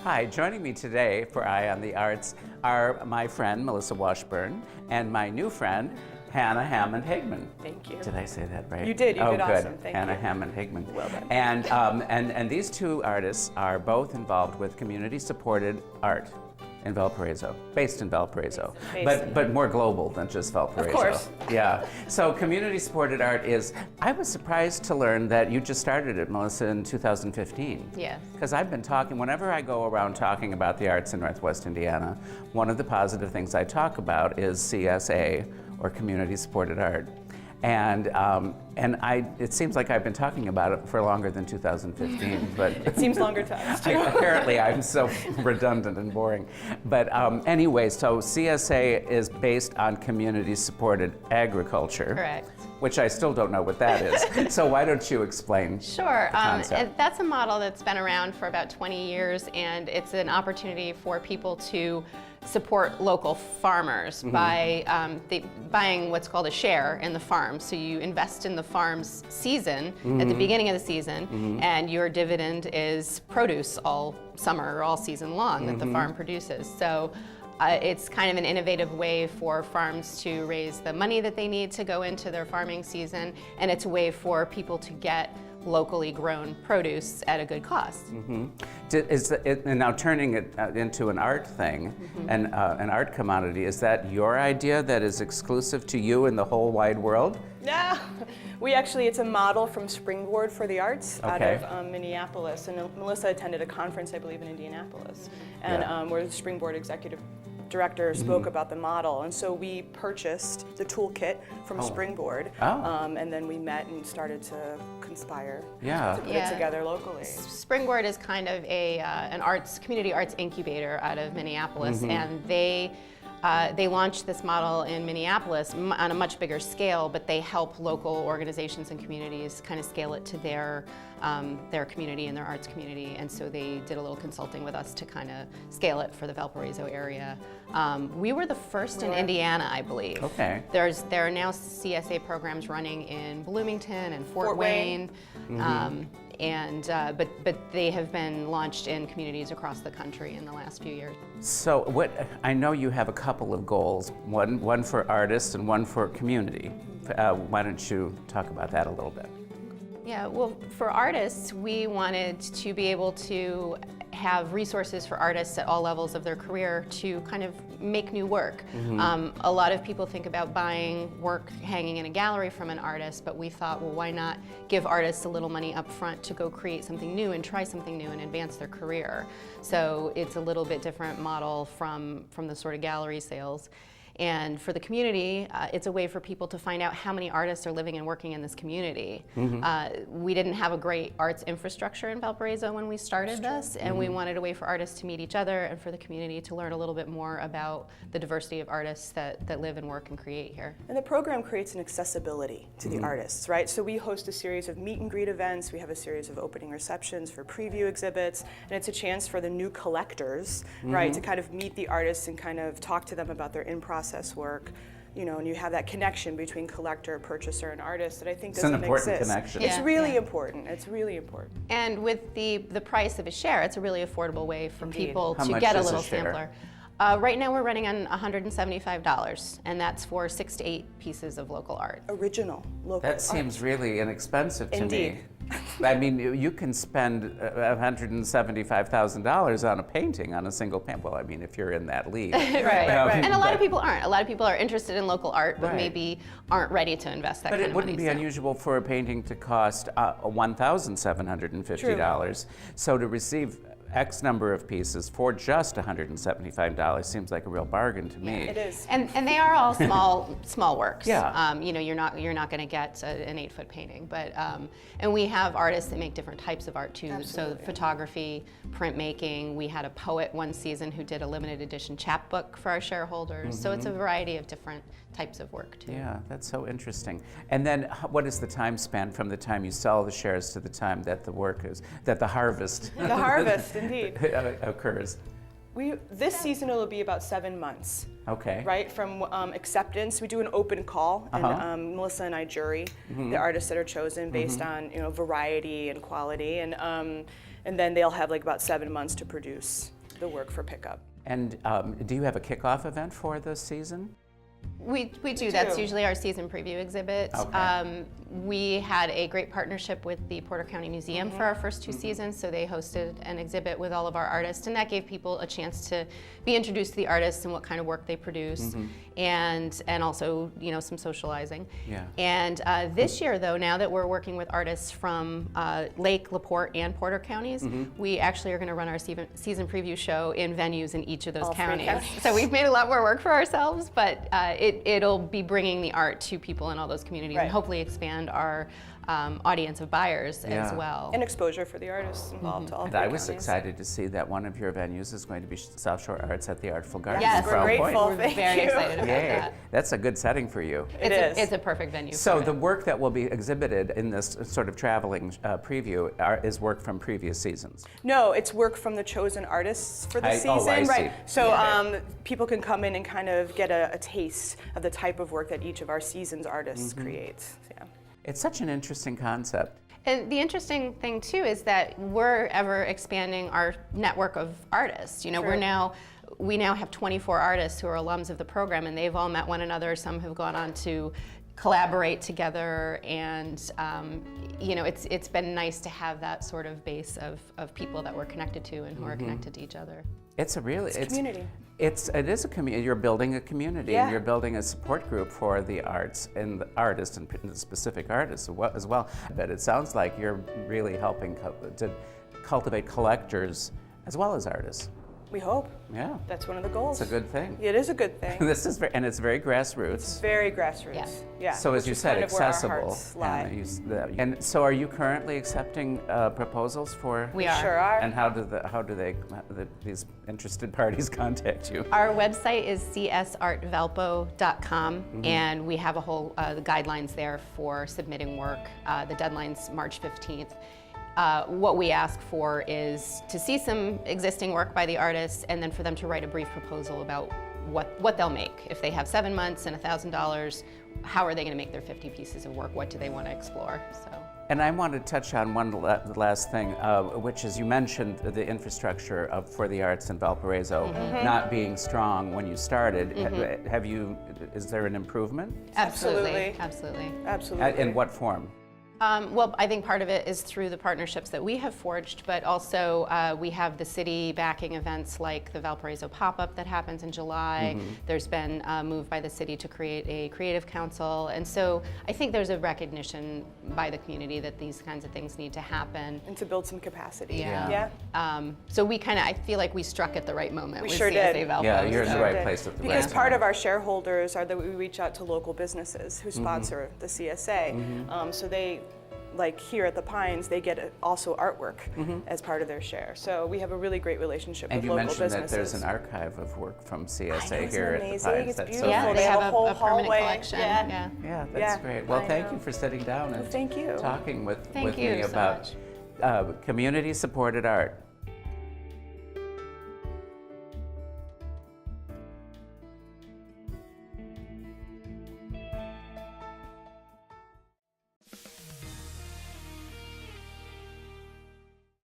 Hi, joining me today for Eye on the Arts are my friend Melissa Washburn and my new friend Hannah Hammond-Hagman. Thank you. Did I say that right? You did. You did good. awesome. Thank Hannah you. Hammond-Hagman. Well done. And these two artists are both involved with community-supported art in Valparaiso, based in Valparaiso, but more global than just Valparaiso. Of course. Yeah. So community-supported art is. I was surprised to learn that you just started it, Melissa, in 2015. Yes. Because I've been talking, whenever I go around talking about the arts in Northwest Indiana, one of the positive things I talk about is CSA, or community-supported art. And it seems like I've been talking about it for longer than 2015, but It seems longer to us, too. apparently I'm so redundant and boring. But anyway, so CSA is based on community-supported agriculture. Correct. Which I still don't know what that is. So why don't you explain? Sure. the concept? That's a model that's been around for about 20 years, and it's an opportunity for people to support local farmers by buying what's called a share in the farm. So you invest in the farm's season at the beginning of the season, and your dividend is produce all summer or all season long that the farm produces. So it's kind of an innovative way for farms to raise the money that they need to go into their farming season, and it's a way for people to get locally grown produce at a good cost. And now turning it into an art thing, and an art commodity, is that your idea that is exclusive to you in the whole wide world? No, it's a model from Springboard for the Arts out Okay. of Minneapolis. And Melissa attended a conference, I believe, in Indianapolis, and where the Springboard executive director spoke about the model. And so we purchased the toolkit from Springboard, and then we met and started to conspire to put it together locally. Springboard is kind of an community arts incubator out of Minneapolis, and they launched this model in Minneapolis on a much bigger scale, but they help local organizations and communities kind of scale it to their community and their arts community. And so they did a little consulting with us to kind of scale it for the Valparaiso area. We were the first in Indiana, I believe. Okay. There are now CSA programs running in Bloomington and Fort Wayne. But they have been launched in communities across the country in the last few years. So I know you have a couple of goals, one for artists and one for community. Why don't you talk about that a little bit? Yeah, well, for artists, we wanted to be able to have resources for artists at all levels of their career to kind of make new work. A lot of people think about buying work hanging in a gallery from an artist, but we thought, well, why not give artists a little money up front to go create something new and try something new and advance their career. So it's a little bit different model from the sort of gallery sales. And for the community, it's a way for people to find out how many artists are living and working in this community. We didn't have a great arts infrastructure in Valparaiso when we started this, and we wanted a way for artists to meet each other and for the community to learn a little bit more about the diversity of artists that live and work and create here. And the program creates an accessibility to the artists, right? So we host a series of meet and greet events, we have a series of opening receptions for preview exhibits, and it's a chance for the new collectors, right, to kind of meet the artists and kind of talk to them about their in-process work, and you have that connection between collector, purchaser, and artist that I think doesn't exist. It's an important connection. It's really important. It's really important. And with the price of a share, it's a really affordable way for people How to much get a is a little share? sampler. Right now we're running on $175, and that's for 6 to 8 pieces of local art. Original, local That art. seems really inexpensive to Indeed. me. I mean, you can spend $175,000 on a painting, on a single painting. Well, I mean, if you're in that league. Right. And a lot but- of people aren't. A lot of people are interested in local art, but Right. maybe aren't ready to invest that But kind it of wouldn't money. be so. unusual for a painting to cost $1,750. So to receive X number of pieces for just $175 seems like a real bargain to me. It is. And they are all small works. Yeah. You're not going to get an 8-foot painting, but and we have artists that make different types of art too. Absolutely. So photography, printmaking. We had a poet one season who did a limited edition chapbook for our shareholders. So it's a variety of different types of work too. Yeah, that's so interesting. And then what is the time span from the time you sell the shares to the time that the harvest The harvest, indeed. occurs? This season it'll be about 7 months. Okay. Right, from acceptance. We do an open call, and Melissa and I jury the artists that are chosen based on variety and quality, and then they'll have like about 7 months to produce. the work for pickup. And do you have a kickoff event for this season? We do. That's usually our season preview exhibit. Okay. We had a great partnership with the Porter County Museum for our first 2 seasons, so they hosted an exhibit with all of our artists, and that gave people a chance to be introduced to the artists and what kind of work they produce, and also some socializing. Yeah. And this year, though, now that we're working with artists from Lake, LaPorte, and Porter counties, we actually are going to run our season preview show in venues in each of those All 3 counties. counties. So we've made a lot more work for ourselves, but it'll be bringing the art to people in all those communities and hopefully expand our audience of buyers as well. And exposure for the artists involved to all 3 And I was counties. excited to see that one of your venues is going to be South Shore Arts at the Artful Garden. Yes, in we're Crown Point. grateful. We're Thank very you. excited about Yay. that. That's a good setting for you. It's a perfect venue So for the it. work that will be exhibited in this sort of traveling preview is work from previous seasons. No, it's work from the chosen artists for the season, I right? see. So people can come in and kind of get a taste of the type of work that each of our season's artists creates. Yeah. It's such an interesting concept. And the interesting thing too is that we're ever expanding our network of artists. We now have 24 artists who are alums of the program, and they've all met one another. Some have gone on to collaborate together, and it's been nice to have that sort of base of people that we're connected to and who are connected to each other. It's a community. It is a community. You're building a community, and you're building a support group for the arts and the artists and the specific artists as well. But it sounds like you're really helping to cultivate collectors as well as artists. We hope. Yeah, That's one of the goals. it's a good thing. It is a good thing. This is and it's very grassroots. Very grassroots. Yeah. Yeah. So as which you is said, kind of where our accessible. hearts lie. And so, are you currently accepting proposals for? We are. Sure are. And how do these interested parties contact you? Our website is csartvalpo.com, and we have a whole the guidelines there for submitting work. The deadline's March 15th. What we ask for is to see some existing work by the artists, and then for them to write a brief proposal about what they'll make. If they have 7 months and $1,000, how are they going to make their 50 pieces of work? What do they want to explore? So. And I want to touch on one last thing, which is you mentioned the infrastructure for the arts in Valparaiso not being strong when you started. Is there an improvement? Absolutely. Absolutely. In what form? Well, I think part of it is through the partnerships that we have forged, but also we have the city backing events like the Valparaiso pop-up that happens in July. There's been a move by the city to create a creative council, and so I think there's a recognition by the community that these kinds of things need to happen. And to build some capacity. Yeah. So I feel like we struck at the right moment. We with sure CSA did. Valpo. Yeah, you're in the Sure right did. place at the right Because time. part of our shareholders are that we reach out to local businesses who sponsor the CSA. So they, like here at the Pines, they get also artwork as part of their share. So we have a really great relationship And with you local mentioned businesses. that there's an archive of work from CSA it's here at the amazing. Pines. It's That's beautiful. Yeah, nice. they have a whole a permanent hallway. collection. Yeah. Yeah, that's Yeah, great. Well, I thank know. you for sitting down and thank you. talking with Thank me you so about much. community-supported art.